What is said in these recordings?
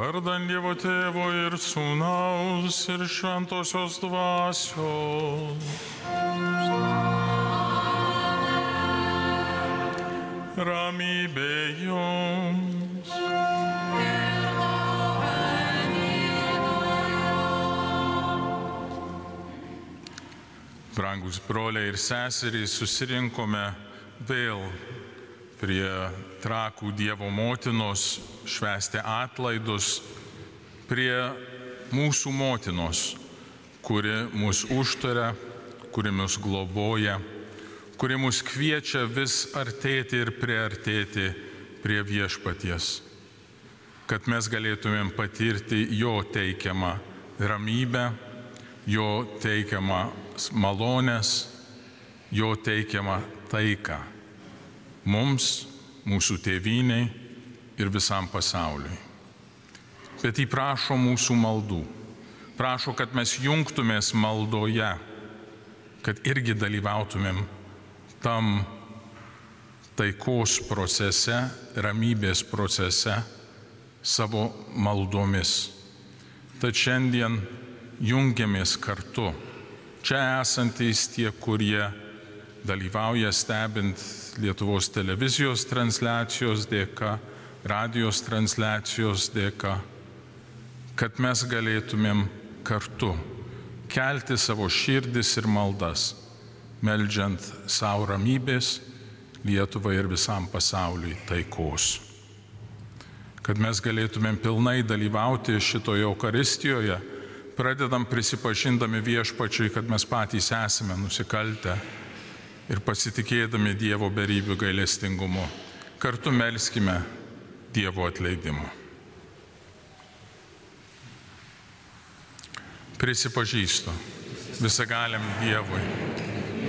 Vardan Dievo Tėvo ir Sūnaus ir Šventosios Dvasios. Ramybė jums. Brangus broliai ir seserys, susirinkome vėl prie Trakų Dievo motinos švęsti atlaidus, prie mūsų motinos, kuri mus užtaria, kuri mus globoja, kuri mus kviečia vis artėti ir priartėti prie Viešpaties, kad mes galėtumėm patirti jo teikiamą ramybę, jo teikiamą malonės, jo teikiamą taiką mums, mūsų tėvynei ir visam pasauliui. Bet jį prašo mūsų maldų, prašo, kad mes jungtumės maldoje, kad irgi dalyvautumėm tam taikos procese, ramybės procese savo maldomis. Tad šiandien jungiamės kartu. Čia esantys tie, kurie dalyvauja stebint Lietuvos televizijos transliacijos dėka, radijos transliacijos dėka, kad mes galėtumėm kartu kelti savo širdis ir maldas, meldžiant savo ramybės, Lietuvai ir visam pasauliui taikos. Kad mes galėtumėm pilnai dalyvauti šitoje Eucharistijoje, pradedam prisipažindami Viešpačiui, kad mes patys esame nusikaltę ir pasitikėdami Dievo berybių gailestingumu, kartu melskime Dievo atleidimo. Prisipažįstu visagaliam Dievui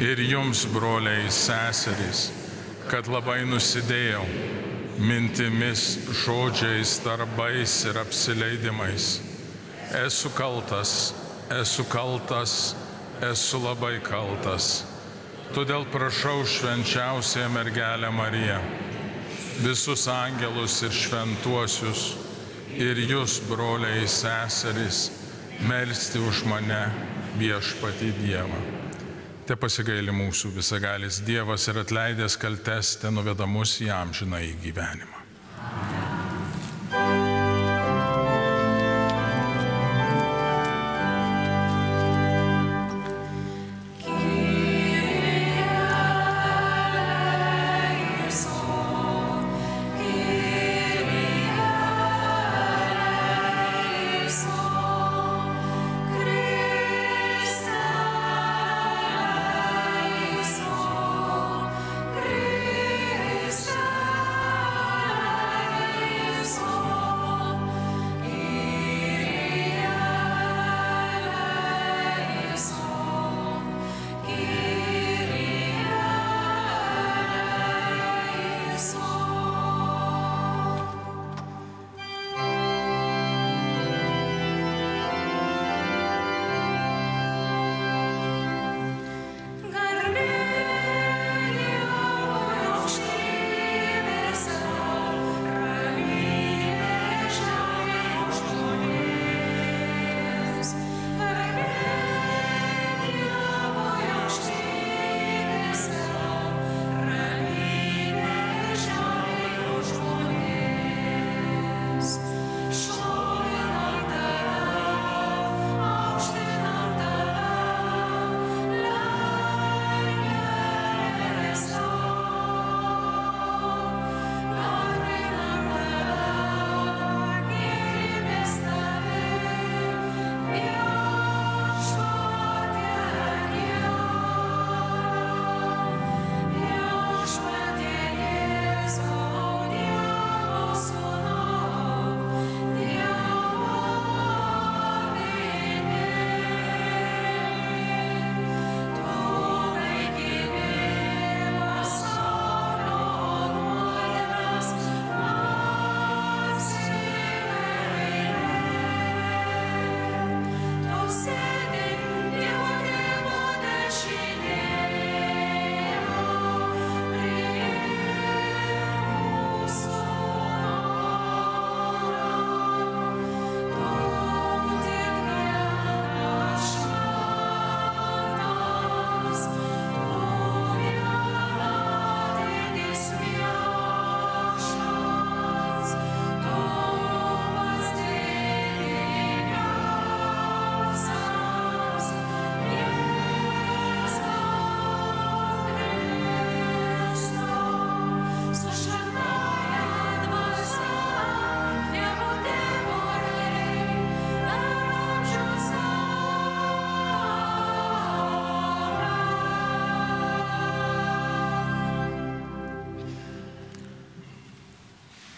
ir jums, broliai, seserys, kad labai nusidėjau mintimis, žodžiais, darbais ir apsileidimais. Esu kaltas, esu labai kaltas. Todėl prašau švenčiausiąją mergelę Mariją, visus angelus ir šventuosius, ir jūs, broliai, seserys, melsti už mane Viešpatį Dievą. Te pasigaili mūsų visagalis Dievas ir atleidęs kaltes, te nuveda mus į amžinąjį gyvenimą.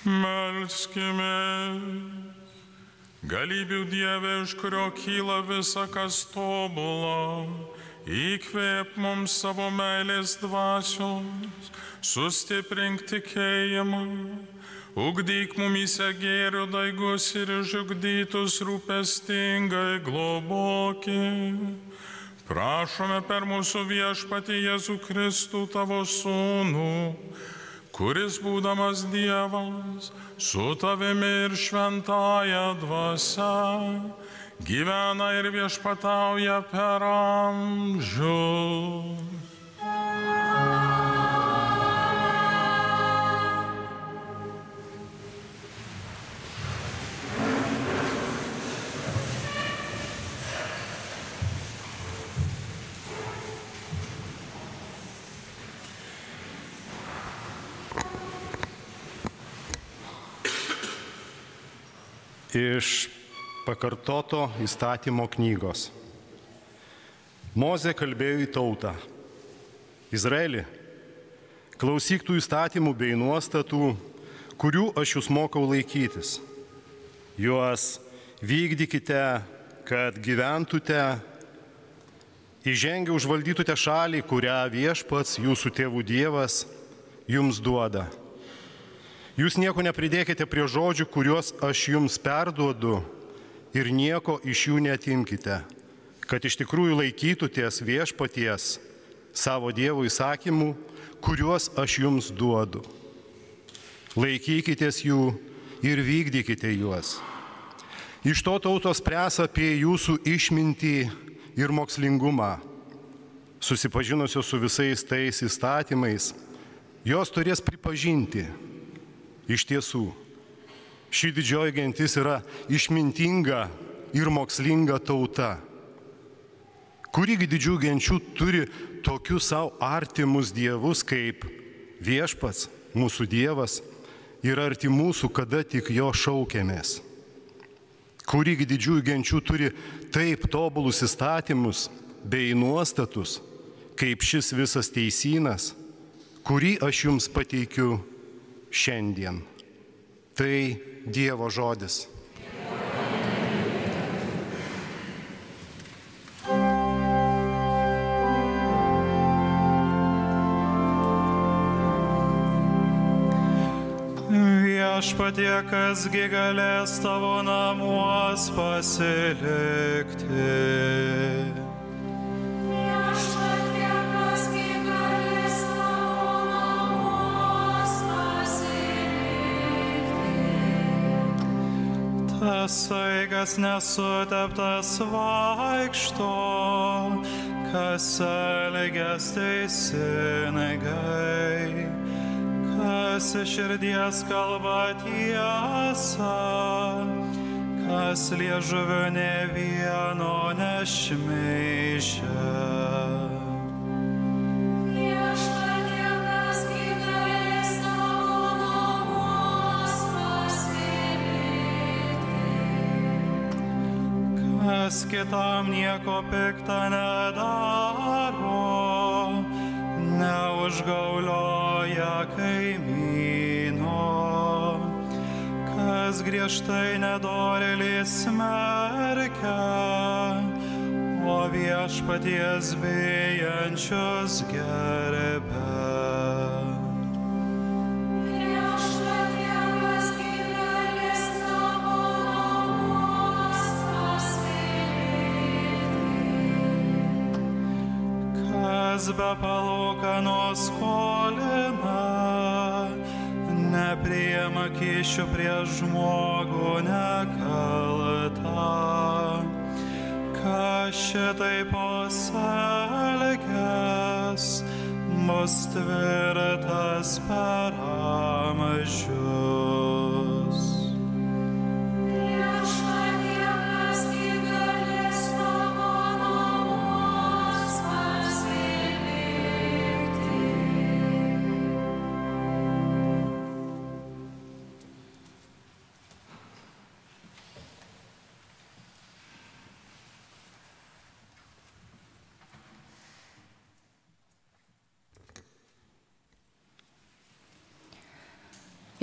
Melskime. Galybių Dieve, iš kurio kyla visa kas tobula, įkvėp mums savo meilės dvasios, sustiprink tikėjimą, ugdyk mumyse gėrio daigus ir išugdytus rūpestingai globoki. Prašome per mūsų viešpatį Jėzų Kristų, tavo Sūnų, kuris būdamas Dievas, su tavimi ir šventąja dvasia, gyvena ir viešpatauja per amžius. Iš pakartoto įstatymo knygos. Mozė kalbėjo į tautą. Izraeli, klausyk tų įstatymų bei nuostatų, kurių aš jūs mokau laikytis. Juos vykdykite, kad gyventute, įžengę užvaldytute šalį, kurią viešpats jūsų tėvų Dievas jums duoda. Jūs nieko nepridėkite prie žodžių, kuriuos aš jums perduodu, ir nieko iš jų neatimkite, kad iš tikrųjų laikytutės viešpaties savo Dievo įsakymų, kuriuos aš jums duodu. Laikykitės jų ir vykdykite juos. Iš to tautos spręs apie jūsų išmintį ir mokslingumą. Susipažinusios su visais tais įstatymais, jos turės pripažinti. Iš tiesų, ši didžioji gentis yra išmintinga ir mokslinga tauta. Kurigi didžių genčių turi tokius savo artimus dievus kaip viešpats, mūsų Dievas, ir arti mūsų, kada tik jo šaukėmės. Kurigi didžiųjų genčių turi taip tobulus įstatymus bei nuostatus, kaip šis visas teisynas, kurį aš jums pateikiu šiandien. Tai Dievo žodis. Viešpatie, kasgi galės tavo namuos pasilikti. Tas saigas nesuteptas vaikšto, kas elgias teisingai, kas iš širdies kalba tiesą, kas liežuviu nė vieno nešmeižia. Kas kitam nieko pikta nedaro, neužgaulioja kaimyno, kas griežtai nedorėlį smerkia, o viešpaties bijančius gerbia. Kas be palūkanos skolina, nepriima kyšių prieš žmogų nekaltą. Kas šitaip pasielgęs, bus tvirtas per amžius.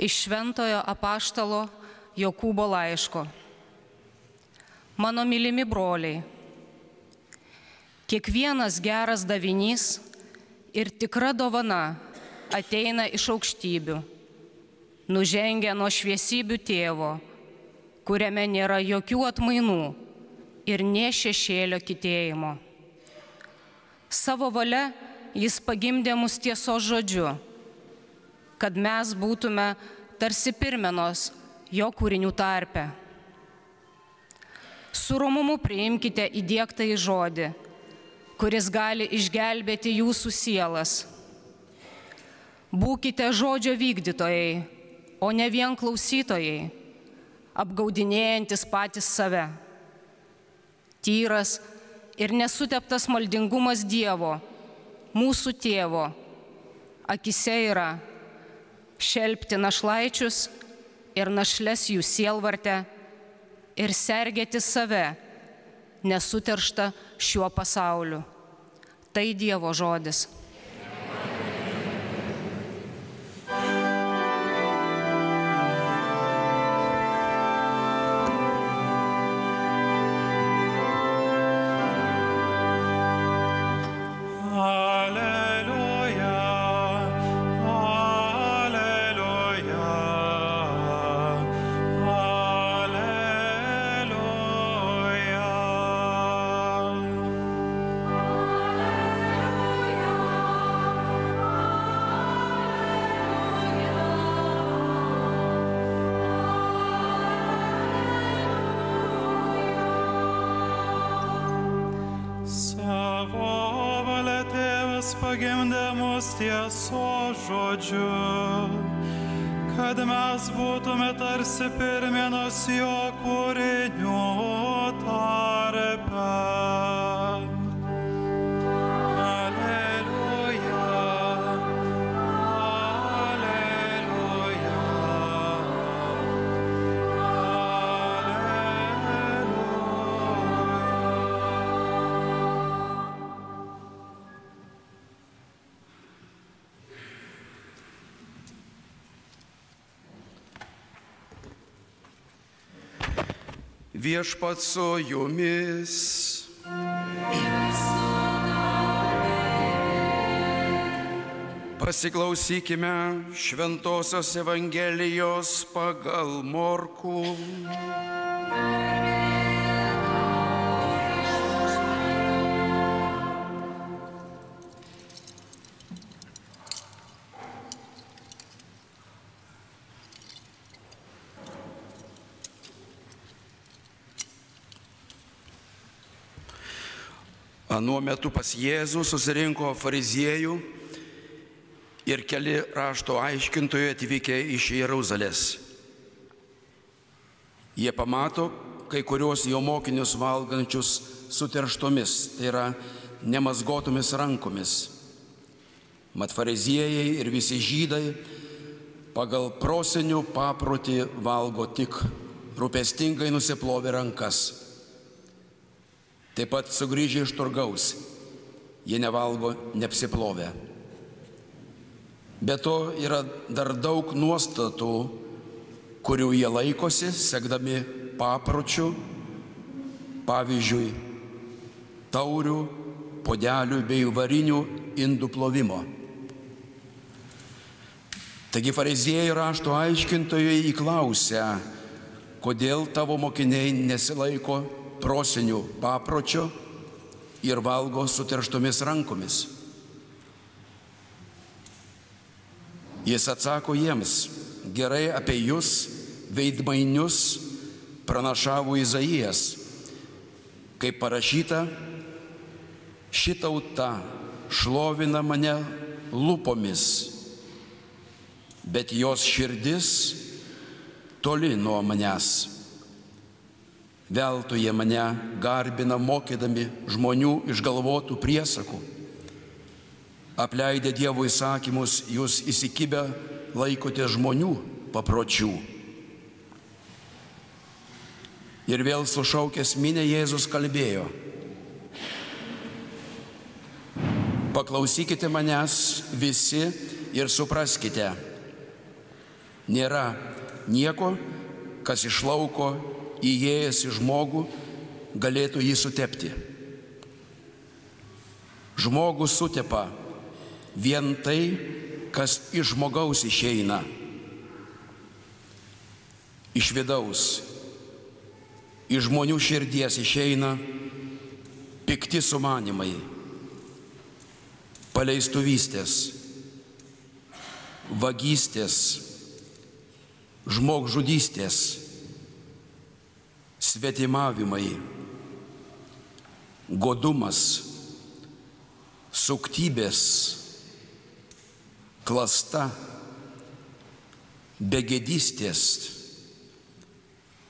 Iš šventojo apaštalo Jokūbo laiško. Mano mylimi broliai, kiekvienas geras davinys ir tikra dovana ateina iš aukštybių, nužengia nuo šviesybių tėvo, kuriame nėra jokių atmainų ir nė šešėlio kitėjimo. Savo valia jis pagimdė mus tiesos žodžiu, kad mes būtume tarsi pirmenos jo kūrinių tarpe. Su romumu priimkite įdiegtąjį žodį, kuris gali išgelbėti jūsų sielas. Būkite žodžio vykdytojai, o ne vien klausytojai, apgaudinėjantis patys save. Tyras ir nesuteptas maldingumas Dievo, mūsų tėvo, akise yra šelpti našlaičius ir našles jų sielvarte ir sergėti save, nesuterštą šiuo pasauliu. Tai Dievo žodis. Pagimdė mus tiesos žodžiu, kad mes būtume tarsi pirmenos jo kūrinių tarpe. Aleliuja, aleliuja, Viešpats su jumis. Pasiklausykime Šventosios Evangelijos pagal Morkų. Anuo metu pas Jėzų susirinko fariziejų ir keli rašto aiškintojai atvykę iš Jeruzalės. Jie pamato kai kurios jo mokinius valgančius suterštomis, tai yra nemazgotomis rankomis. Mat fariziejai ir visi žydai pagal prosenių paprotį valgo tik rūpestingai nusiplovę rankas. Taip pat sugrįžę iš turgaus, jie nevalgo neapsiplovę. Be to yra dar daug nuostatų, kurių jie laikosi, sekdami papročių, pavyzdžiui, taurių, puodelių bei varinių indų plovimo. Taigi fariziejai rašto aiškintojai įklausė, kodėl tavo mokiniai nesilaiko prosenių papročio ir valgo suterštomis rankomis. Jis atsako jiems, gerai apie jūs veidmainius pranašavo Izaijas, kaip parašyta, ši tauta šlovina mane lūpomis, bet jos širdis toli nuo manęs. Veltui jie mane garbina mokydami žmonių išgalvotų priesakų. Apleidę Dievo įsakymus, jūs įsikibę laikote žmonių papročių. Ir vėl sušaukęs minią Jėzus kalbėjo. Paklausykite manęs visi ir supraskite. Nėra nieko, kas iš lauko įėjęs į žmogų galėtų jį sutepti. Žmogų sutepa vien tai, kas iš žmogaus išeina. Iš vidaus, iš žmonių širdies išeina pikti sumanimai, paleistuvystės, vagystės, žmogžudystės, svetimavimai, godumas, suktybės, klasta, begėdystės,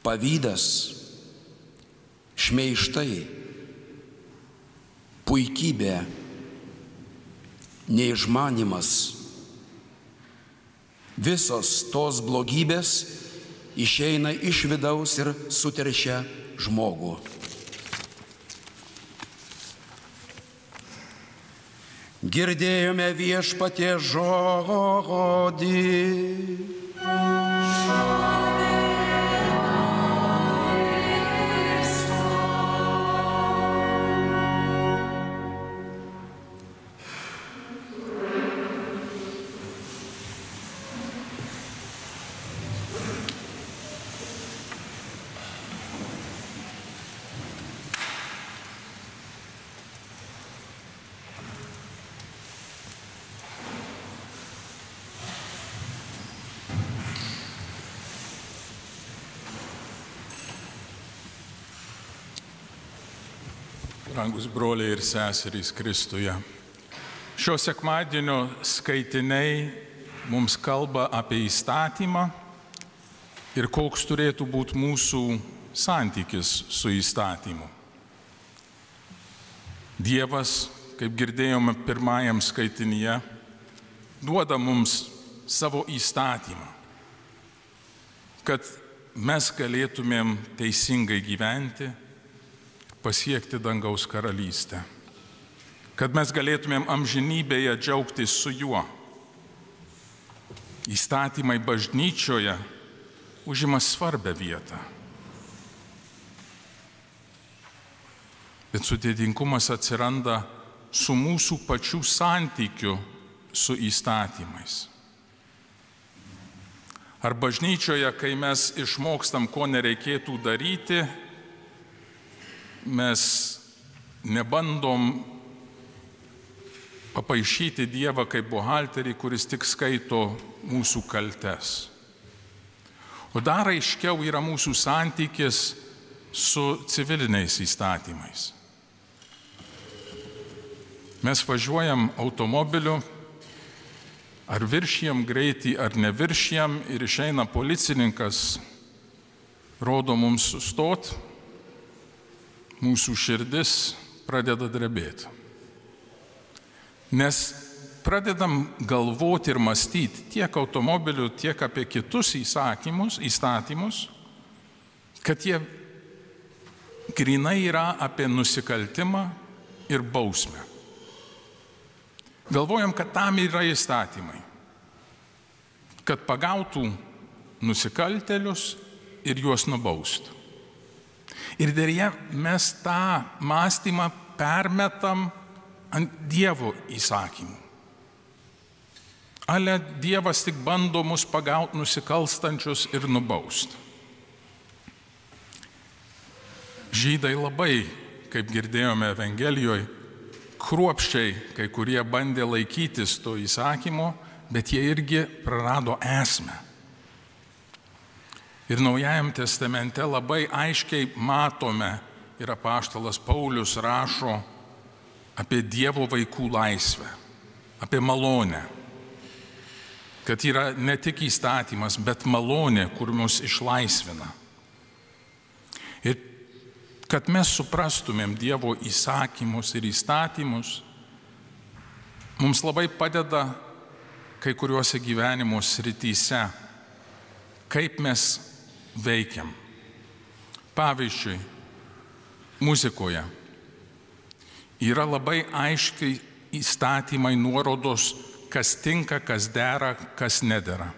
pavydas, šmeižtai, puikybė, neišmanimas. Visos tos blogybės išeina iš vidaus ir suteršia žmogų. Girdėjome Viešpaties žodį. Brangus broliai ir seserys Kristuje. Šio sekmadienio skaitiniai mums kalba apie įstatymą ir koks turėtų būti mūsų santykis su įstatymu. Dievas, kaip girdėjome pirmajam skaitinyje, duoda mums savo įstatymą, kad mes galėtumėm teisingai gyventi, pasiekti dangaus karalystę, kad mes galėtumėm amžinybėje džiaugtis su juo. Įstatymai bažnyčioje užima svarbę vietą. Bet sudėtingumas atsiranda su mūsų pačių santykiu su įstatymais. Ar bažnyčioje, kai mes išmokstam, ko nereikėtų daryti, mes nebandom papaišyti Dievą kaip buhalterį, kuris tik skaito mūsų kaltes. O dar aiškiau yra mūsų santykis su civiliniais įstatymais. Mes važiuojam automobiliu, ar viršijam greitį, ar neviršijam, ir išeina policininkas, rodo mums sustot, mūsų širdis pradeda drebėti. Nes pradedam galvoti ir mąstyti tiek automobilių, tiek apie kitus įstatymus, kad jie grinai yra apie nusikaltimą ir bausmę. Galvojam, kad tam yra įstatymai, kad pagautų nusikaltėlius ir juos nubaustų. Ir dėja mes tą mąstymą permetam ant Dievo įsakymų. Ale Dievas tik bando mus pagauti nusikalstančius ir nubausti. Žydai labai, kaip girdėjome Evangelijoje, kruopščiai kai kurie bandė laikytis to įsakymo, bet jie irgi prarado esmę. Ir Naujajam testamente labai aiškiai matome, ir apaštalas Paulius rašo apie Dievo vaikų laisvę, apie malonę, kad yra ne tik įstatymas, bet malonė, kur mus išlaisvina. Ir kad mes suprastumėm Dievo įsakymus ir įstatymus, mums labai padeda kai kuriuose gyvenimo srityse, kaip mes veikiam. Pavyzdžiui, muzikoje yra labai aiškiai įstatymai, nuorodos, kas tinka, kas dera, kas nedera.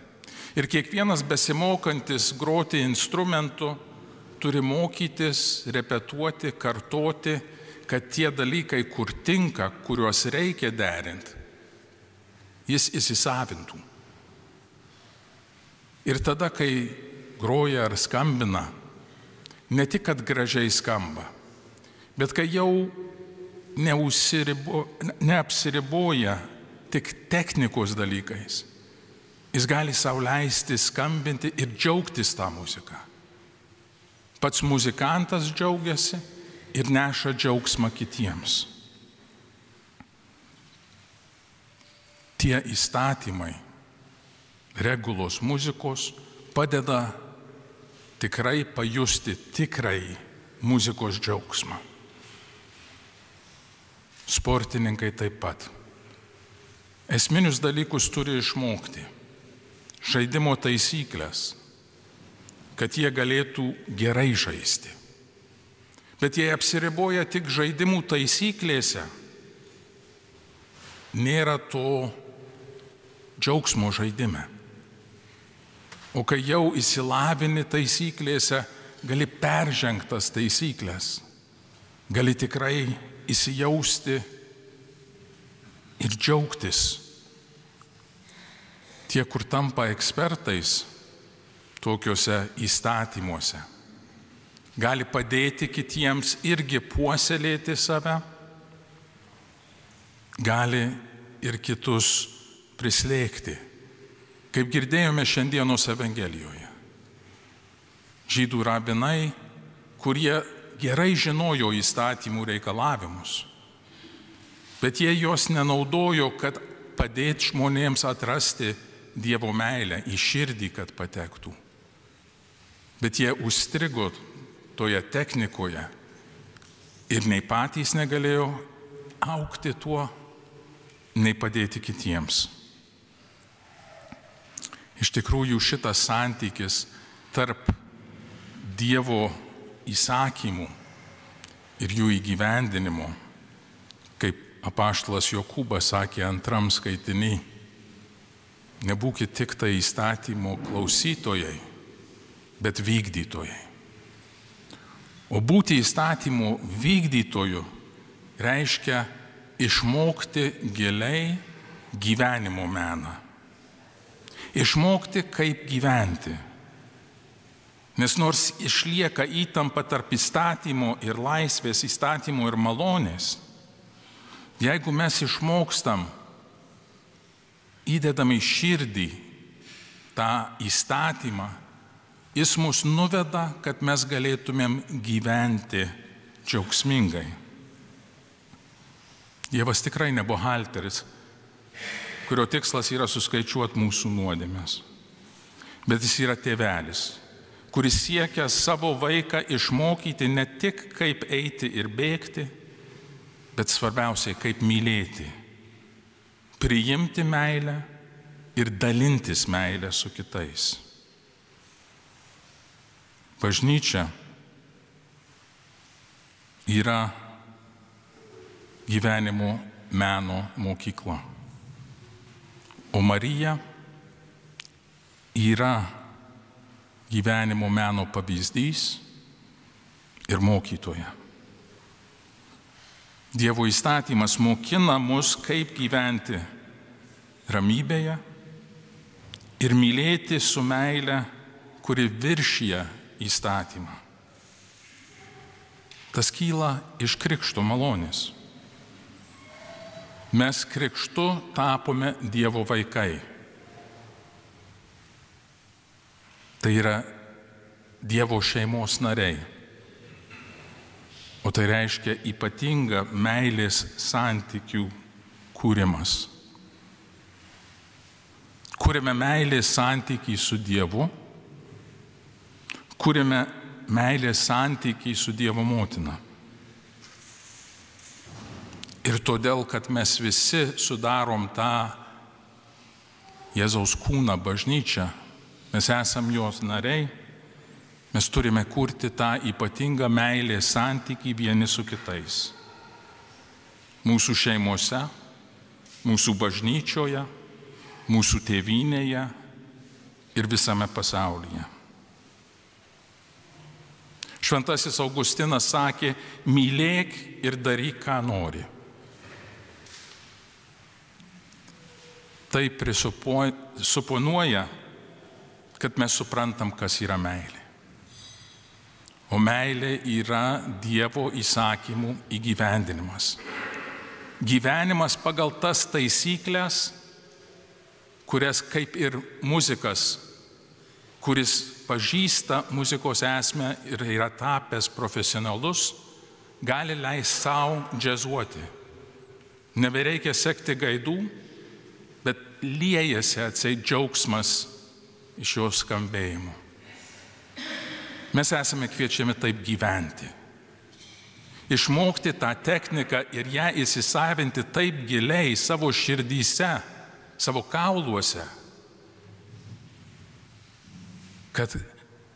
Ir kiekvienas besimokantis groti instrumentu turi mokytis, repetuoti, kartoti, kad tie dalykai, kur tinka, kuriuos reikia derinti, jis įsisavintų. Ir tada, kai groja ar skambina, ne tik, kad gražiai skamba, bet kai jau neapsiriboja tik technikos dalykais, jis gali sau leisti skambinti ir džiaugtis tą muziką. Pats muzikantas džiaugiasi ir neša džiaugsmą kitiems. Tie įstatymai, regulos muzikos padeda tikrai pajusti tikrai muzikos džiaugsmą. Sportininkai taip pat. Esminius dalykus turi išmokti. Žaidimo taisyklės, kad jie galėtų gerai žaisti. Bet jei apsiriboja tik žaidimų taisyklėse, nėra to džiaugsmo žaidime. O kai jau įsilavini taisyklėse, gali peržengtas taisyklės, gali tikrai įsijausti ir džiaugtis. Tie, kur tampa ekspertais tokiuose įstatymuose, gali padėti kitiems irgi puoselėti save, gali ir kitus prislėgti. Kaip girdėjome šiandienos Evangelijoje. Žydų rabinai, kurie gerai žinojo įstatymų reikalavimus, bet jie jos nenaudojo, kad padėti žmonėms atrasti Dievo meilę į širdį, kad patektų. Bet jie užstrigo toje technikoje ir nei patys negalėjo augti tuo, nei padėti kitiems. Iš tikrųjų, šitas santykis tarp Dievo įsakymų ir jų įgyvendinimo, kaip apaštalas Jokūbas sakė antram skaitiny, nebūkit tik tai įstatymo klausytojai, bet vykdytojai. O būti įstatymo vykdytoju reiškia išmokti giliai gyvenimo meną. Išmokti, kaip gyventi. Nes nors išlieka įtampa tarp įstatymo ir laisvės, įstatymo ir malonės, jeigu mes išmokstam, įdedam į širdį tą įstatymą, jis mus nuveda, kad mes galėtumėm gyventi džiaugsmingai. Dievas tikrai ne buhalteris, kurio tikslas yra suskaičiuoti mūsų nuodėmes. Bet jis yra tėvelis, kuris siekia savo vaiką išmokyti ne tik kaip eiti ir bėgti, bet svarbiausiai kaip mylėti. Priimti meilę ir dalintis meilę su kitais. Bažnyčia yra gyvenimo meno mokykla, o Marija yra gyvenimo meno pavyzdys ir mokytoja. Dievo įstatymas mokina mus, kaip gyventi ramybėje ir mylėti su meile, kuri viršija įstatymą. Tas kyla iš krikšto malonės. Mes krikštu tapome Dievo vaikai. Tai yra Dievo šeimos nariai. O tai reiškia ypatingą meilės santykių kūrimas. Kūrėme meilės santykį su Dievu, kūrėme meilės santykį su Dievo motina. Ir todėl, kad mes visi sudarom tą Jėzaus kūną bažnyčią, mes esam jos nariai, mes turime kurti tą ypatingą meilės santykį vieni su kitais. Mūsų šeimose, mūsų bažnyčioje, mūsų tėvynėje, ir visame pasaulyje. Šventasis Augustinas sakė, mylėk ir daryk, ką nori. Tai suponuoja, kad mes suprantam, kas yra meilė. O meilė yra Dievo įsakymų įgyvendinimas. Gyvenimas pagal tas taisyklės, kurias kaip ir muzikas, kuris pažįsta muzikos esmę ir yra tapęs profesionalus, gali leisti savo džiazuoti. Nebereikia sekti gaidų, bet liejasi atseit džiaugsmas iš jo skambėjimo. Mes esame kviečiami taip gyventi. Išmokti tą techniką ir ją įsisavinti taip giliai savo širdyse, savo kauluose, kad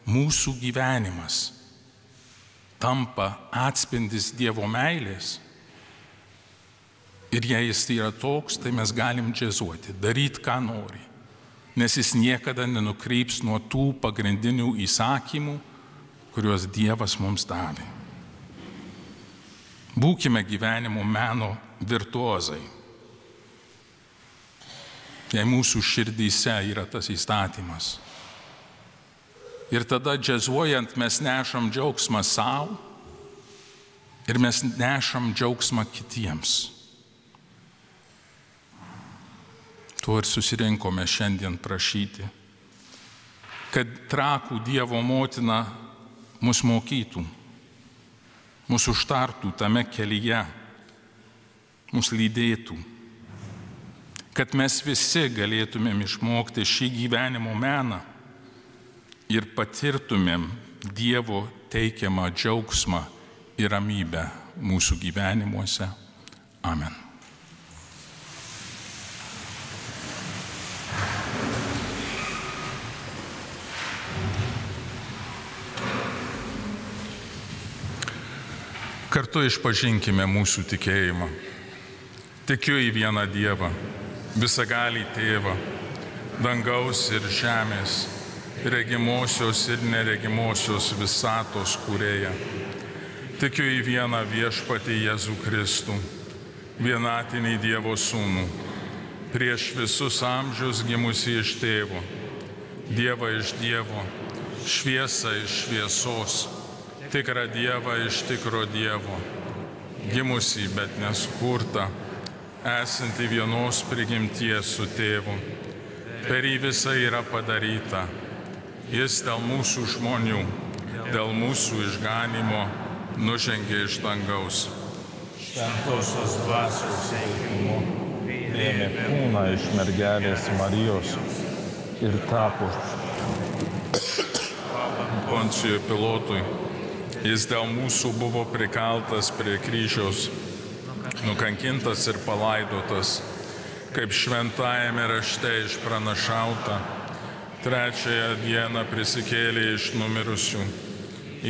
mūsų gyvenimas tampa atspindis Dievo meilės. Ir jei jis yra toks, tai mes galim džiazuoti, daryti, ką nori, nes jis niekada nenukryps nuo tų pagrindinių įsakymų, kuriuos Dievas mums davė. Būkime gyvenimo meno virtuozai. Jei mūsų širdyse yra tas įstatymas. Ir tada džiazuojant mes nešam džiaugsmą savo ir mes nešam džiaugsmą kitiems. Tuo ir susirinkome šiandien prašyti, kad Trakų Dievo motina mus mokytų, mus užtartų tame kelyje, mus lydėtų, kad mes visi galėtumėm išmokti šį gyvenimo meną ir patirtumėm Dievo teikiamą džiaugsmą ir ramybę mūsų gyvenimuose. Amen. Kartu išpažinkime mūsų tikėjimą. Tikiu į vieną Dievą, visagalį Tėvą, dangaus ir žemės, regimosios ir neregimosios visatos kūrėją. Tikiu į vieną viešpatį Jėzų Kristų, vienatinį Dievo Sūnų, prieš visus amžius gimusį iš Tėvo, Dievą iš Dievo, šviesą iš šviesos, tikrą Dievą iš tikro Dievo, gimusį, bet neskurtą, esantį vienos prigimties su Tėvu. Per jį visa yra padaryta. Jis dėl mūsų žmonių, dėl mūsų išganimo nužengė iš dangaus. Šventosios dvasios veikimu priėmė kūną iš mergelės Marijos ir tapo Poncijui Pilotui. Jis dėl mūsų buvo prikaltas prie kryžiaus, nukankintas ir palaidotas, kaip šventajame rašte išpranašauta. Trečiąją dieną prisikėlė iš numirusių,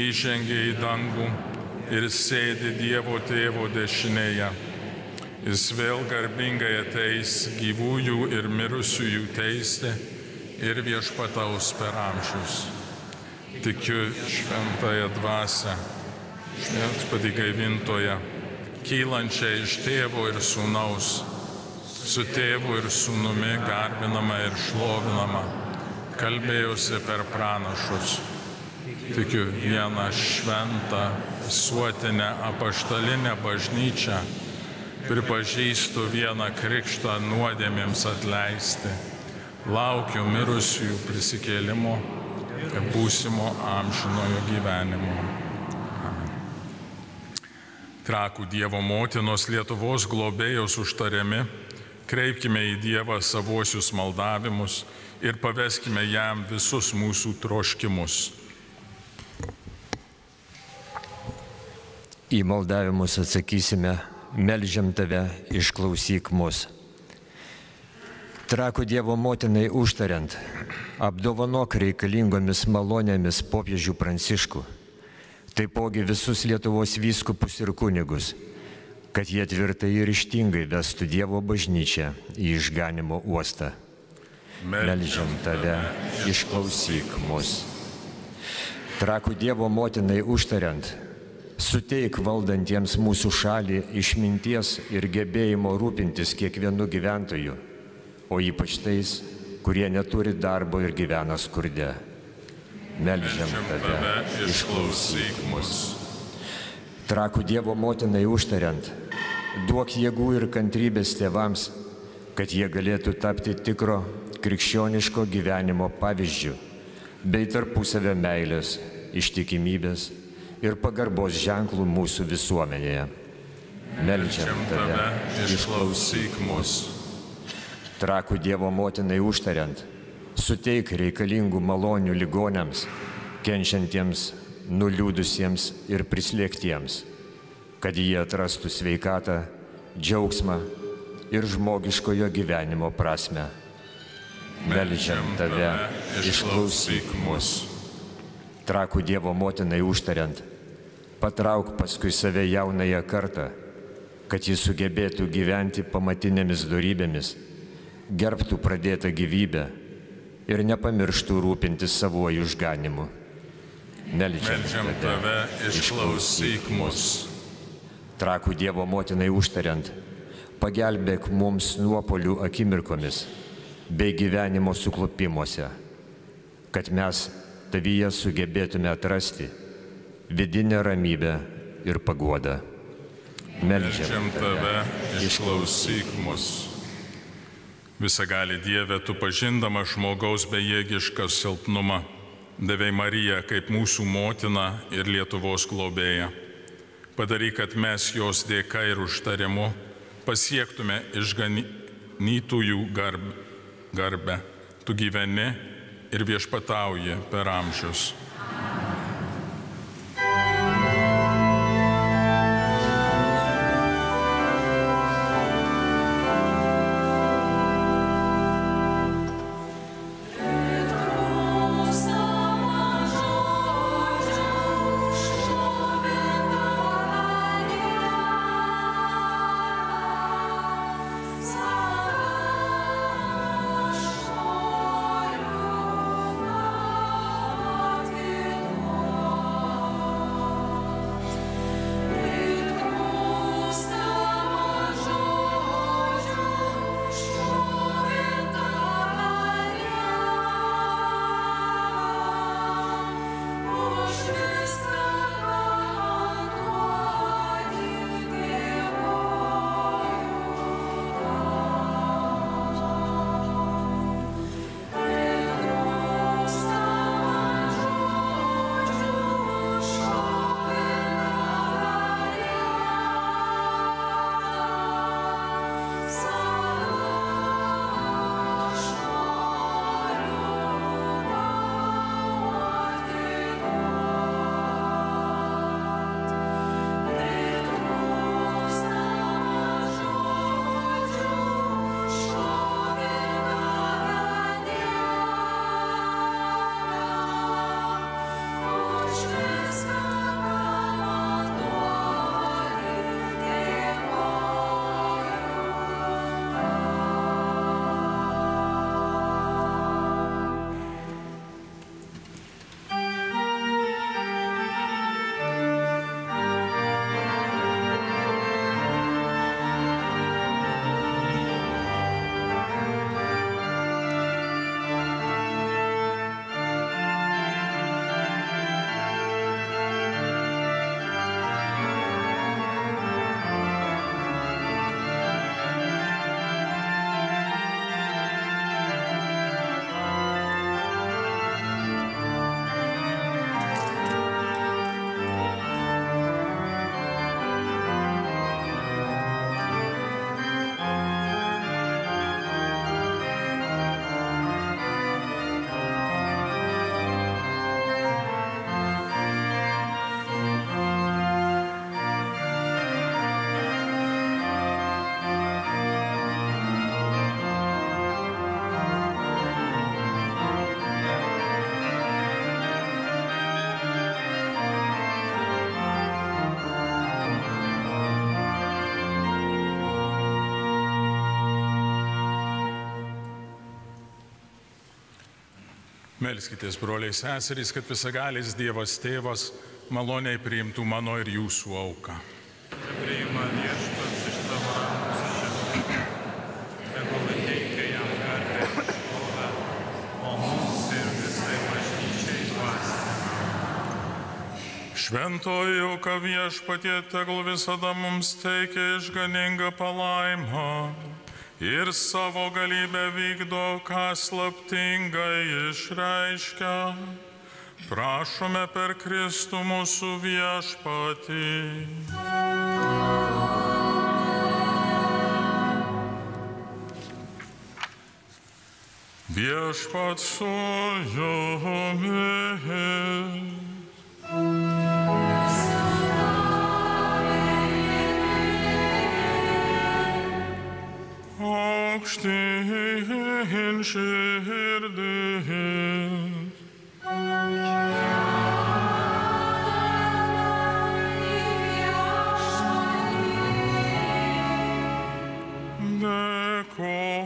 įžengė į dangų ir sėdi Dievo Tėvo dešinėje. Jis vėl garbingai ateis gyvųjų ir mirusiųjų teisti ir viešpataus per amžius. Tikiu šventąją dvasią, viešpatį gaivintoją, kylančią iš Tėvo ir Sūnaus, su Tėvu ir Sūnumi garbinama ir šlovinama, kalbėjusi per pranašus. Tikiu vieną šventą, visuotinę apaštalinę bažnyčią, pripažįstu vieną krikštą nuodėmėms atleisti, laukiu mirusiųjų prisikėlimo ir būsimo amžinojo gyvenimo. Amen. Trakų Dievo motinos Lietuvos globėjos užtariami, kreipkime į Dievą savuosius maldavimus ir paveskime jam visus mūsų troškimus. Į maldavimus atsakysime, meldžiam tave, išklausyk mus. Trakų Dievo motinai užtariant, apdovanok reikalingomis malonėmis popiežių Pranciškų, taipogi visus Lietuvos vyskupus ir kunigus, kad jie tvirtai ir ryžtingai vestų Dievo bažnyčią į išganimo uostą. meldžiam tave, išklausyk mus. Trakų Dievo motinai užtariant, suteik valdantiems mūsų šalį išminties ir gebėjimo rūpintis kiekvienu gyventoju, o ypač tais, kurie neturi darbo ir gyvena skurde. Meldžiam tave, išklausyk mus. Trakų Dievo motinai užtariant, duok jėgų ir kantrybės tėvams, kad jie galėtų tapti tikro krikščioniško gyvenimo pavyzdžiu, bei tarpusavio meilės, ištikimybės ir pagarbos ženklų mūsų visuomenėje. Meldžiam tave, išklausyk mus. Trakų Dievo motinai užtariant, suteik reikalingų malonių ligoniams, kenčiantiems, nuliūdusiems ir prislėgtiems, kad jie atrastų sveikatą, džiaugsmą ir žmogiškojo gyvenimo prasmę. Meldžiam tave, išklausyk mus. Trakų Dievo motinai užtariant, patrauk paskui save jaunąją kartą, kad jis sugebėtų gyventi pamatinėmis dorybėmis, gerbtų pradėtą gyvybę ir nepamirštų rūpintis savuoju išganimu. Meldžiam tave, išklausyk mus. Trakų Dievo motinai užtariant, pagelbėk mums nuopuolių akimirkomis bei gyvenimo suklupimuose, kad mes tavyje sugebėtume atrasti vidinę ramybę ir paguodą. Meldžiam tave, išklausyk mus. Visagali Dieve, tu pažindama žmogaus bejėgišką silpnumą, davei Mariją kaip mūsų motiną ir Lietuvos globėją. Padaryk, kad mes jos dėka ir užtarimu pasiektume išganytųjų garbę. Tu gyveni ir viešpatauji per amžius. Yeah. Melskitės, broliai seserys, kad visagalis Dievas Tėvas maloniai priimtų mano ir jūsų auką. Priima Viešpats iš tavo rankos šią, tegul teikia jam garbę ir šlovę, o mums ir visai bažnyčiai dvasinimą. Šventoji auka Viešpatie tegul visada mums teikia išganingą palaimą ir savo galybę vykdo, ką slaptingai išreiškia. Prašome per Kristų mūsų Viešpatį. Viešpats su jumis. Aukštyn širdis.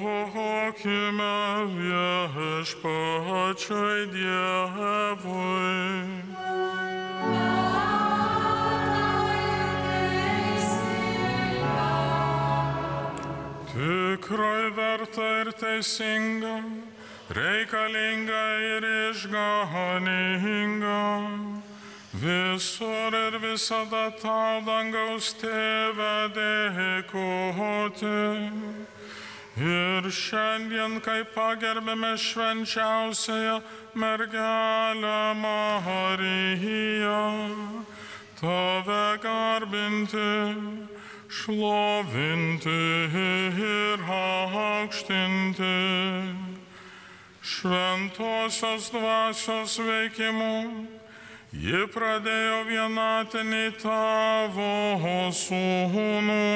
Dėkokime Viešpačiui Dievui. Tikrai verta ir teisinga, reikalinga ir išganinga, visur ir visada tau, dangaus Tėve, dėkoti. Ir šiandien, kai pagerbėme švenčiausiąją mergelę Mariją, tave garbinti, šlovinti ir aukštinti. Šventosios dvasios veikimu ji pradėjo vienatinį tavo sūnų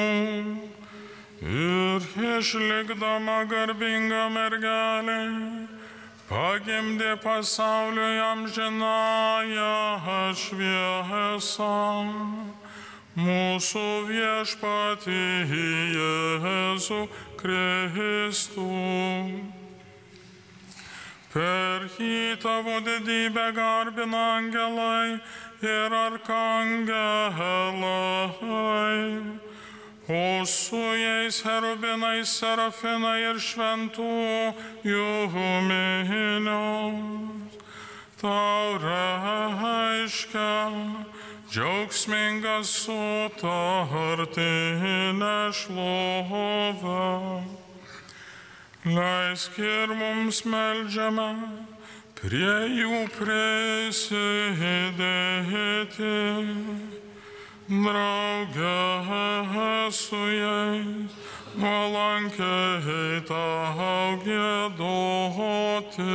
ir išlikdama garbinga mergelė pagimdė pasauliui amžinąją šviesą. Mūsų Viešpatį Jėzų Kristų. Per jį tavo didybę garbina angelai ir arkangelai, o su jais cherubinai, serafinai ir šventųjų minios. Tau reiškia džiaugsmingą sutartinę šlovę. Leisk ir mums meldžiame prie jų prisidėti, drauge su jais nuolankiai tau giedoti.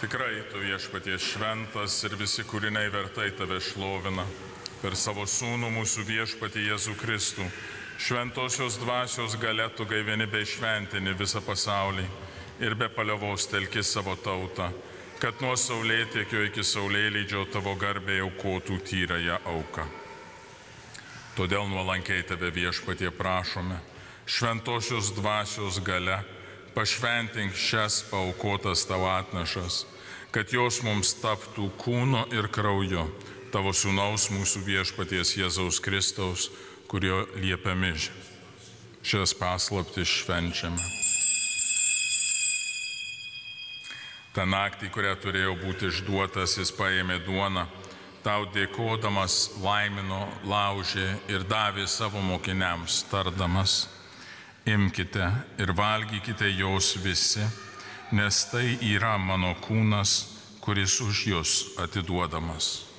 Tikrai tu Viešpatie šventas ir visi kūriniai vertai tave šlovina. Per savo sūnų mūsų Viešpatį Jėzų Kristų, šventosios dvasios galia tu gaivini bei šventini visą pasaulį ir be paliovos telki savo tautą, kad nuo saulėtekio iki saulėlydžio tavo garbė aukotų tyrąją auką. Todėl nuolankiai tave Viešpatie prašome, šventosios dvasios galia, pašventink šias paaukotas tavo atnašas, kad jos mums taptų kūno ir kraujo tavo sūnaus mūsų Viešpaties Jėzaus Kristaus, kurio liepiami šias paslaptis švenčiame. Ta naktį, kurią turėjo būti išduotas, jis paėmė duoną, tau dėkodamas laimino, laužė ir davė savo mokiniams, tardamas: imkite ir valgykite jos visi, nes tai yra mano kūnas, kuris už jus atiduodamas.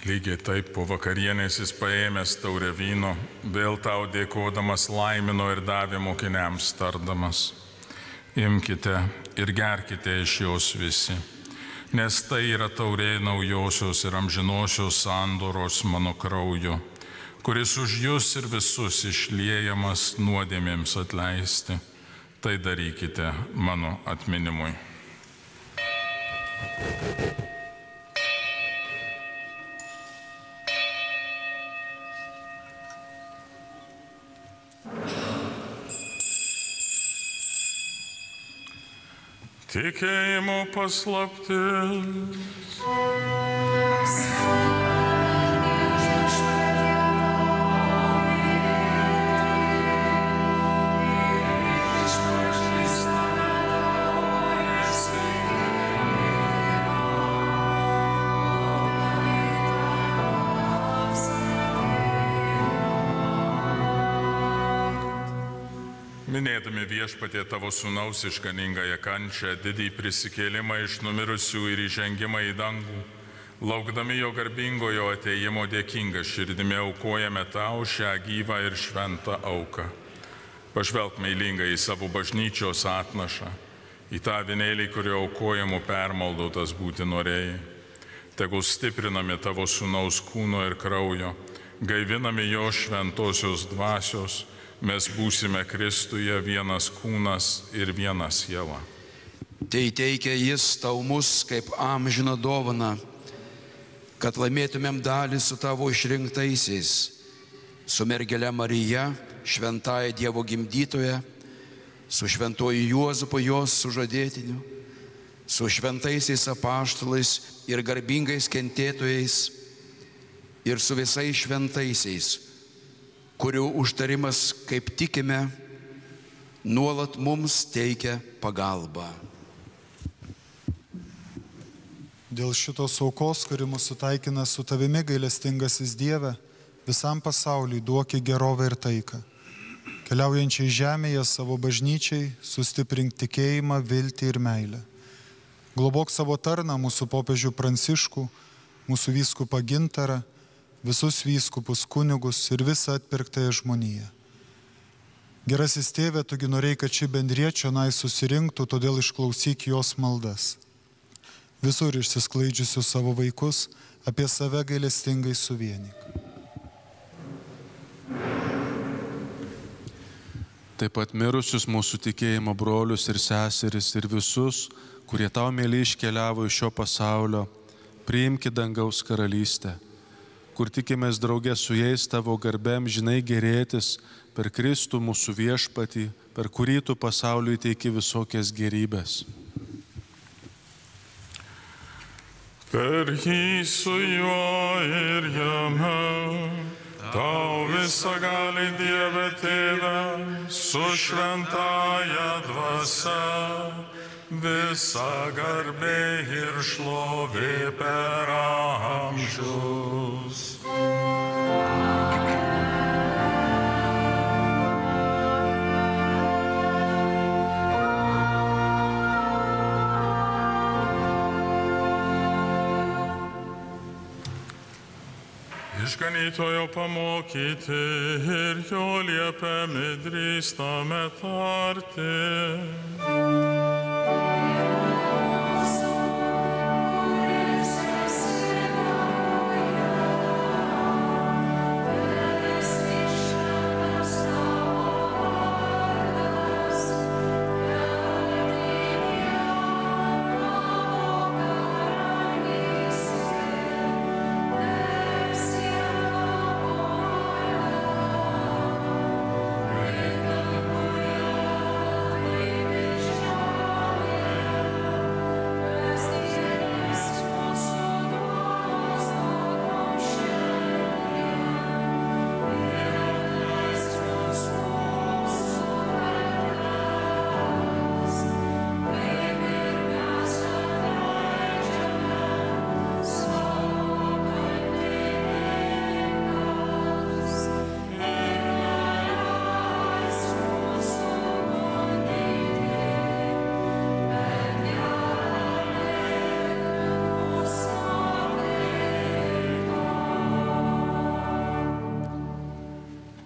Lygiai taip po vakarienės jis paėmęs taurę vyno, vėl tau dėkodamas laimino ir davė mokiniams, tardamas: imkite ir gerkite iš jos visi, nes tai yra taurė naujosios ir amžinosios sandoros mano kraujo, kuris už jus ir visus išliejamas nuodėmėms atleisti. Tai darykite mano atminimui. Tikėjimo paslaptis. Minėdami Viešpatie tavo sūnaus išganingąją kančią, didį prisikėlimą iš numirusių ir įžengimą į dangų, laukdami jo garbingojo atėjimo dėkinga širdimi aukojame tau šią gyvą ir šventą auką. Pažvelk meilingai į savo bažnyčios atnašą, į tą avinėlį, kurio aukojimų permaldotas būti norėjai. Tegul stiprinami tavo sūnaus kūno ir kraujo, gaivinami jo šventosios dvasios, mes būsime Kristuje vienas kūnas ir viena siela. Tai teikia jis tau mus kaip amžiną dovaną, kad laimėtumėm dalį su tavo išrinktaisiais, su mergele Marija, šventąja Dievo gimdytoja, su šventuoju Juozapu jos sužadėtiniu, su šventaisiais apaštalais ir garbingais kentėtojais ir su visais šventaisiais, kurių užtarimas, kaip tikime, nuolat mums teikia pagalbą. Dėl šitos aukos, kuri mūsų taikina su tavimi, gailestingasis Dieve, visam pasauliui duoki gerovę ir taiką. Keliaujančiai žemėje savo bažnyčiai sustiprink tikėjimą, viltį ir meilę. Globok savo tarną mūsų popiežių Pranciškų, mūsų vyskupą Gintarą, visus vyskupus, kunigus ir visą atpirktąją žmoniją. Gerasis Tėve, tugi norėjai, kad ši bendrija čionai susirinktų, todėl išklausyk jos maldas. Visur išsisklaidžiusius savo vaikus apie save gailestingai suvienyk. Taip pat mirusius mūsų tikėjimo brolius ir seseris ir visus, kurie tau mėly iškeliavo iš šio pasaulio, priimki dangaus karalystę, kur tikimės draugė su jais tavo garbėm žinai gerėtis per Kristų mūsų viešpatį, per kurį tu pasauliui teiki visokias gerybės. Per jį su juo ir jame, tau visagali Dieve Tėve, su šventąja dvasia, visa garbė ir šlovė per amžius. Išganytojo pamokyti ir jo liepiami drįstame tarti.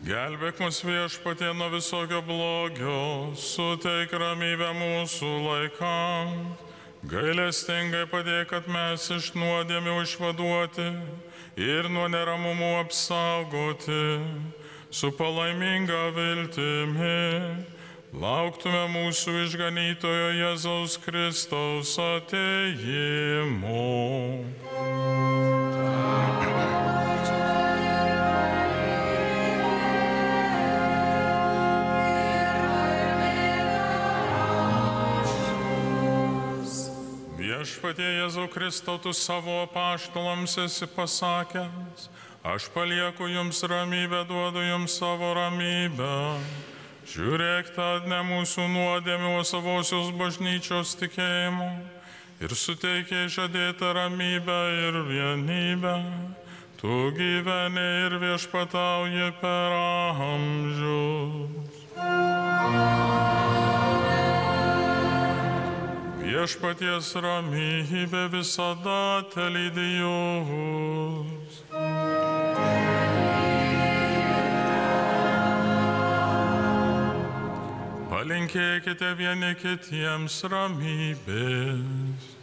Gelbėk mus viešpatie nuo visokio blogio, suteik ramybę mūsų laikams. Gailestingai padėk, kad mes iš nuodėmių išvaduoti ir nuo neramumų apsaugoti, su palaiminga viltimi lauktume mūsų išganytojo Jėzaus Kristaus atėjimo. Viešpatie Jėzau Kristau, tu savo apaštalams esi pasakęs, aš palieku jums ramybę, duodu jums savo ramybę. Žiūrėk tad ne mūsų nuodėmių, o savosios bažnyčios tikėjimo ir suteikė žadėtą ramybę ir vienybę. Tu gyveni ir viešpatauji per amžius. Viešpaties ramybė visada telydi jus. Palinkėkite vieni kitiems ramybės.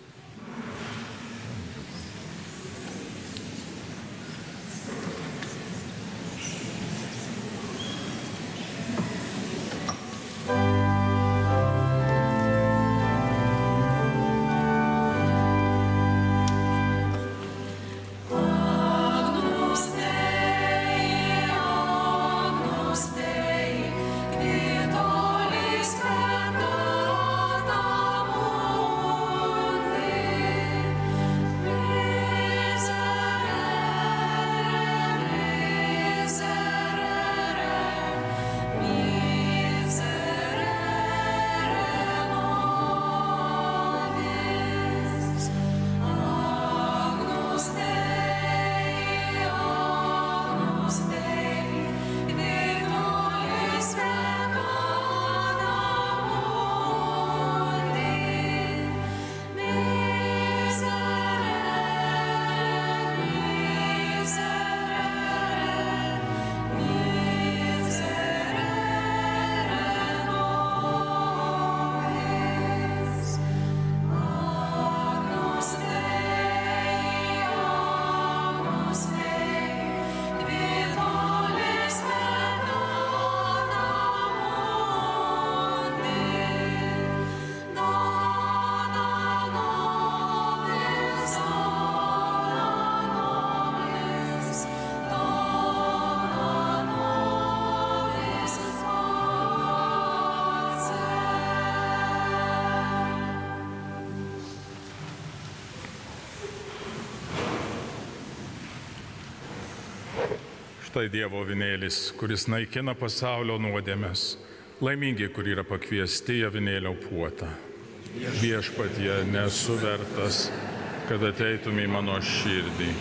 Štai Dievo avinėlis, kuris naikina pasaulio nuodėmes. Laimingi, kur yra pakviesti į avinėlio puotą. Viešpatie, nesu vertas, kad ateitum į mano širdį,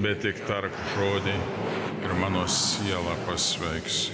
bet tik tark žodį ir mano siela pasveiks.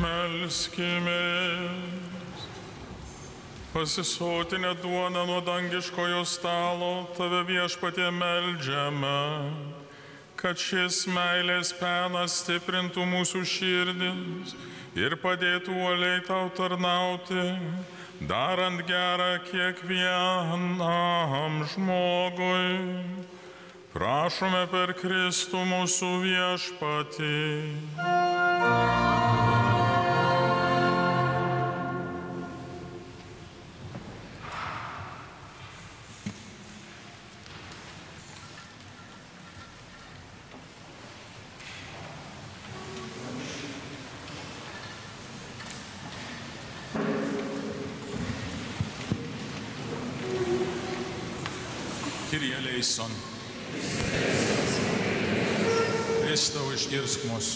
Melskimės. Pasisotinę duoną nuo dangiškojo stalo, tave viešpatie meldžiame, kad šis meilės penas stiprintų mūsų širdis ir padėtų uoliai tau tarnauti, darant gerą kiekvienam žmogui. Prašome per Kristų mūsų viešpatį. Kyrie eleison. Kristau, išgirsk mus.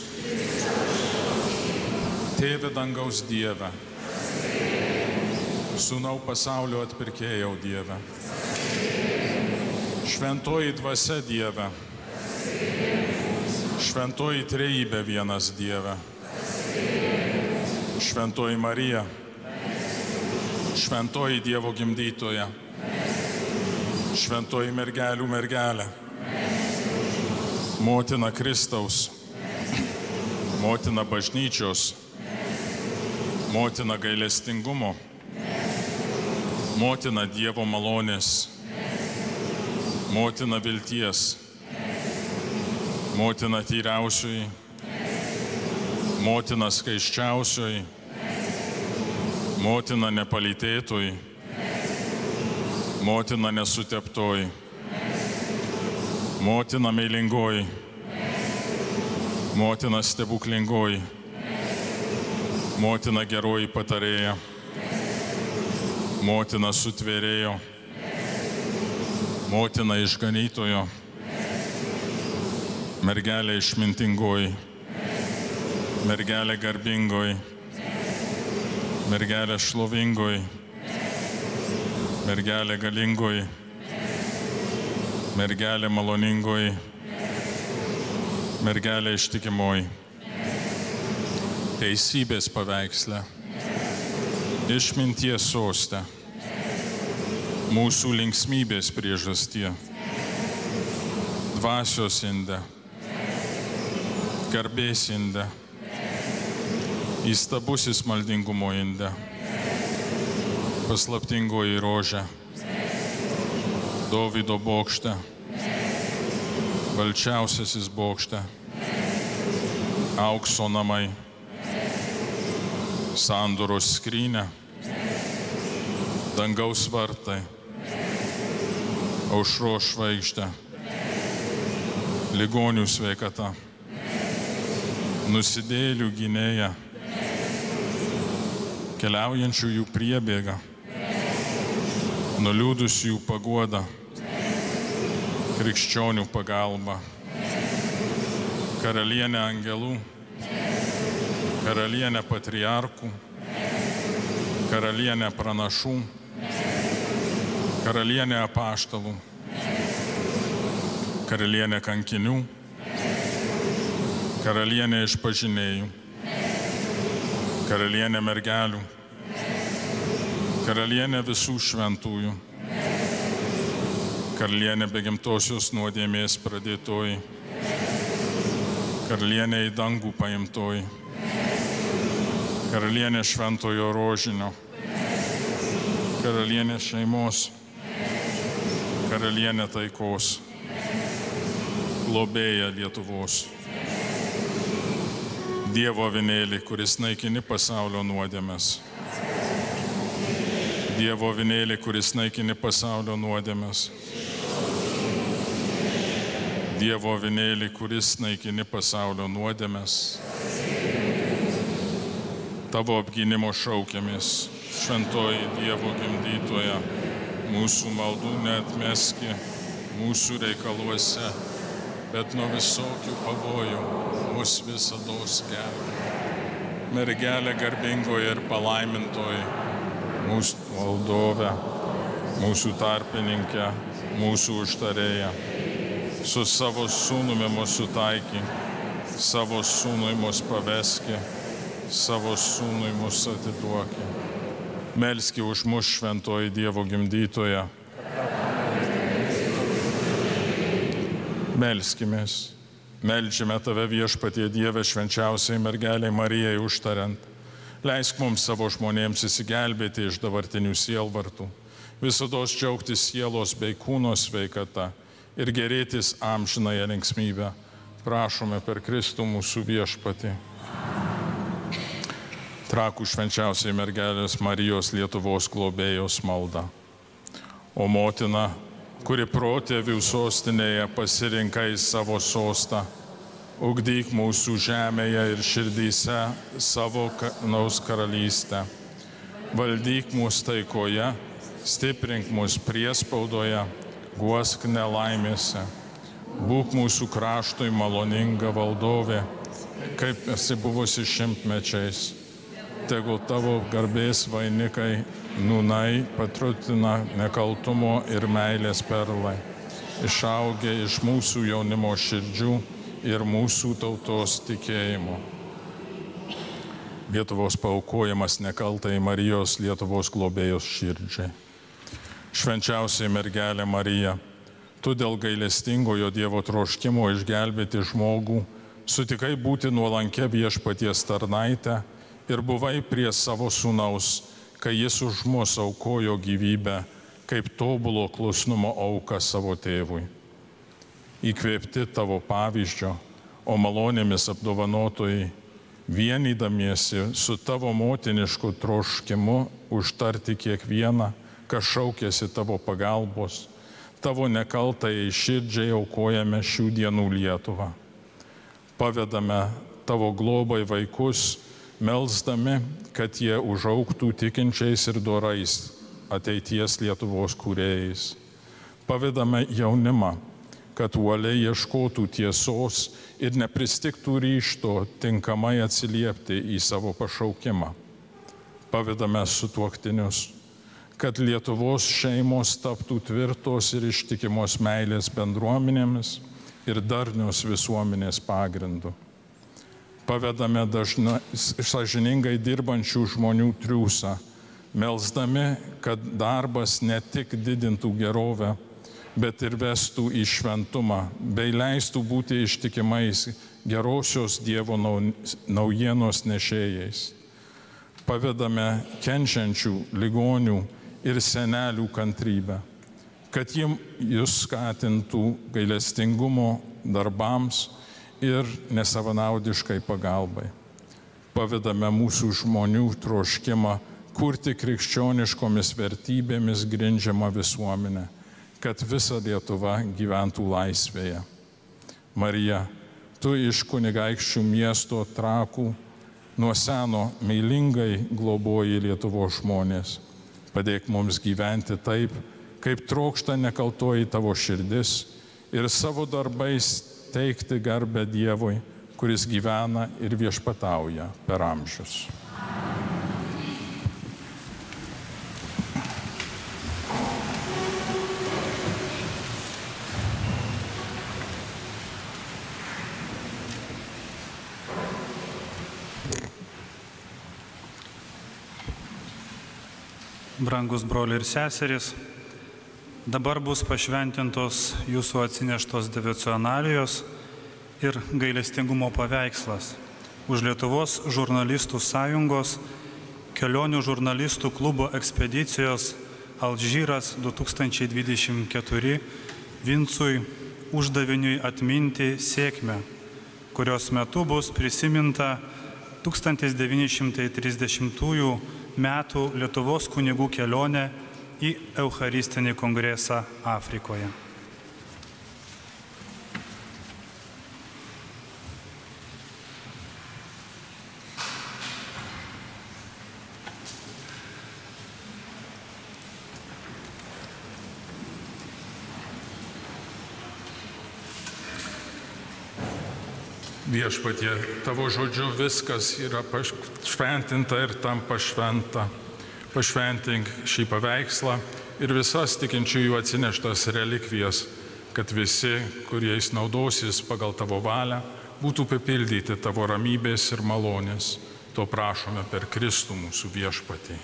Tėve dangaus Dieve, Sūnau pasaulio atpirkėjau Dieve, Šventoji dvasia Dieve, Šventoji trejybė vienas Dieve, Šventoji Marija, Šventoji Dievo gimdytoja, Šventoji mergelių mergelė, Motina Kristaus, Motina bažnyčios, Motina gailestingumo, Motina Dievo malonės, Motina vilties, Motina tyriausioji, Motina skaisčiausioji, Motina nepalytėtoji, Motina nesuteptoji, Motina meilingoji, Motina stebuklingoji, Motina geroji patarėja, Motina sutvėrėjo, Motina išganytojo, mergelė išmintingoji, mergelė garbingoji, mergelė šlovingoji, mergelė galingoji, mergelė maloningoji, mergelė ištikimoji, teisybės paveiksle, išminties soste, mūsų linksmybės priežastie, dvasios inde, garbės inde, įstabusis maldingumo inde, paslaptingoji rožė, Dovydo bokšte, balčiausiasis bokšte, aukso namai, sandoros skrynė, dangaus vartai, aušros žvaigždė, ligonių sveikata, nusidėjėlių gynėja, keliaujančiųjų priebėga, nuliūdusiųjų paguoda, krikščionių pagalba, karalienė angelų, karalienė patriarchų, karalienė pranašų, karalienė apaštalų, karalienė kankinių, karalienė išpažinėjų, karalienė mergelių, karalienė visų šventųjų, karalienė be gimtosios nuodėmės pradėtoji, karalienė į dangų paimtoji, karalienė šventojo rožinio, karalienė šeimos, karalienė taikos, globėja Lietuvos, Dievo avinėlį, kuris naikini pasaulio nuodėmes. Dievo avinėlį, kuris naikini pasaulio nuodėmes. Dievo avinėlį, kuris naikini pasaulio nuodėmes. Tavo apgynimo šaukiamės, šventoji Dievo gimdytoja, mūsų maldų neatmeski, mūsų reikaluose, bet nuo visokių pavojų mus visados gelbėk. Mergelė garbingoji ir palaimintoji, mūsų valdovę, mūsų tarpininkę, mūsų užtarėją. Su savo sūnumi mūsų taiky, savo sūnui mus paveski, savo sūnui mus atiduoki. Melski už mus šventoji Dievo gimdytoja. Melskimės. Meldžiame tave viešpatie Dieve švenčiausiai mergeliai Marijai užtariant. Leisk mums savo žmonėms įsigelbėti iš dabartinių sielvartų, visados džiaugtis sielos bei kūno sveikata ir gerėtis amžinąją linksmybę. Prašome per Kristų mūsų viešpatį. Trakų švenčiausiai mergelės Marijos Lietuvos globėjos malda. O motina, kuri protėvių sostinėje pasirinkai savo sostą, ugdyk mūsų žemėje ir širdyse savo naus karalystę. Valdyk mūsų taikoje, stiprink mūsų priespaudoje, guosk nelaimėse. Būk mūsų kraštui maloninga valdovė, kaip esi buvusi šimtmečiais. Tegul tavo garbės vainikai nūnai patrutina nekaltumo ir meilės perlai, išaugę iš mūsų jaunimo širdžių ir mūsų tautos tikėjimo. Lietuvos paaukojimas nekaltai Marijos Lietuvos globėjos širdžiai. Švenčiausiai mergelė Marija, tu dėl gailestingojo Dievo troškimo išgelbėti žmogų sutikai būti nuolankia viešpaties tarnaitę ir buvai prie savo sūnaus, kai jis už mus aukojo gyvybę, kaip tobulo klusnumo auką savo tėvui. Įkvėpti tavo pavyzdžio, o malonėmis apdovanotojai, vienydamiesi su tavo motinišku troškimu užtarti kiekvieną, kas šaukėsi tavo pagalbos, tavo nekaltai širdžiai aukojame šių dienų Lietuvą. Pavedame tavo globai vaikus, melsdami, kad jie užaugtų tikinčiais ir dorais ateities Lietuvos kūrėjais. Pavedame jaunimą, kad uoliai ieškotų tiesos ir nepristigtų ryžto tinkamai atsiliepti į savo pašaukimą. Pavedame sutuoktinius, kad Lietuvos šeimos taptų tvirtos ir ištikimos meilės bendruomenėmis ir darnios visuomenės pagrindu. Pavedame sąžiningai dirbančių žmonių triūsą, melsdami, kad darbas ne tik didintų gerovę, bet ir vestų į šventumą, bei leistų būti ištikimais gerosios Dievo naujienos nešėjais. Pavedame kenčiančių ligonių ir senelių kantrybę, kad jūs skatintų gailestingumo darbams ir nesavanaudiškai pagalbai. Pavedame mūsų žmonių troškimą kurti krikščioniškomis vertybėmis grindžiamą visuomenę, kad visa Lietuva gyventų laisvėje. Marija, tu iš kunigaikščių miesto Trakų nuo seno meilingai globoji Lietuvos žmonės. Padėk mums gyventi taip, kaip trokšta nekaltoji tavo širdis ir savo darbais teikti garbę Dievui, kuris gyvena ir viešpatauja per amžius. Brangus broliai ir seserys, dabar bus pašventintos jūsų atsineštos devocionalijos ir gailestingumo paveikslas už Lietuvos žurnalistų sąjungos kelionių žurnalistų klubo ekspedicijos Alžyras 2024 Vincui uždaviniui atminti sėkmę, kurios metu bus prisiminta 1930 metų Lietuvos kunigų kelionė į Eucharistinį kongresą Afrikoje. Viešpatie, tavo žodžiu viskas yra šventinta ir tampa šventa. pašventink šį paveikslą ir visas tikinčiųjų atsineštas relikvijas, kad visi, kurie jais naudosis pagal tavo valią, būtų papildyti tavo ramybės ir malonės. To prašome per Kristų mūsų viešpatį.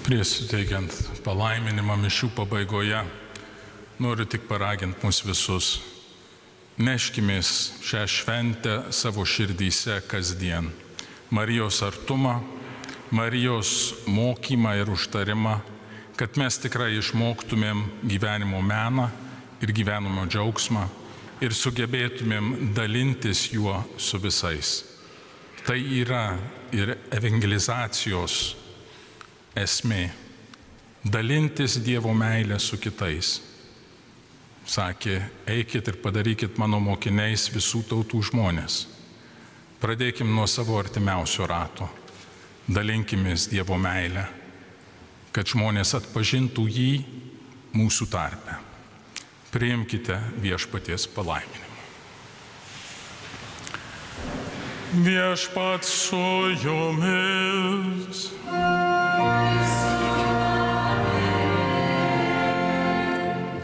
Prieš suteikiant palaiminimą mišių pabaigoje, noriu tik paraginti mus visus. Neškimės šią šventę savo širdyse kasdien. Marijos artumą, Marijos mokymą ir užtarimą, kad mes tikrai išmoktumėm gyvenimo meną ir gyvenimo džiaugsmą ir sugebėtumėm dalintis juo su visais. Tai yra ir evangelizacijos esmė - dalintis Dievo meilę su kitais. Sakė, eikit ir padarykit mano mokiniais visų tautų žmonės. Pradėkim nuo savo artimiausio rato. Dalinkimės Dievo meilę, kad žmonės atpažintų jį mūsų tarpe. Priimkite viešpaties palaiminimą. Viešpats su jumis.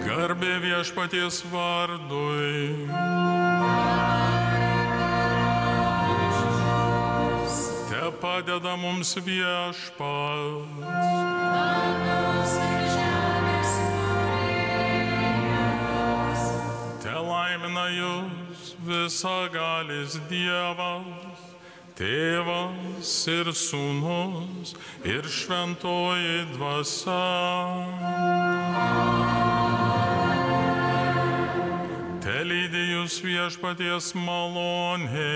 Garbė viešpaties vardui. Te padeda mums viešpats. Te laimina jūs visagalis Dievas, Tėvas ir Sūnus ir Šventoji Dvasia. Te lydi jūs viešpaties malonė.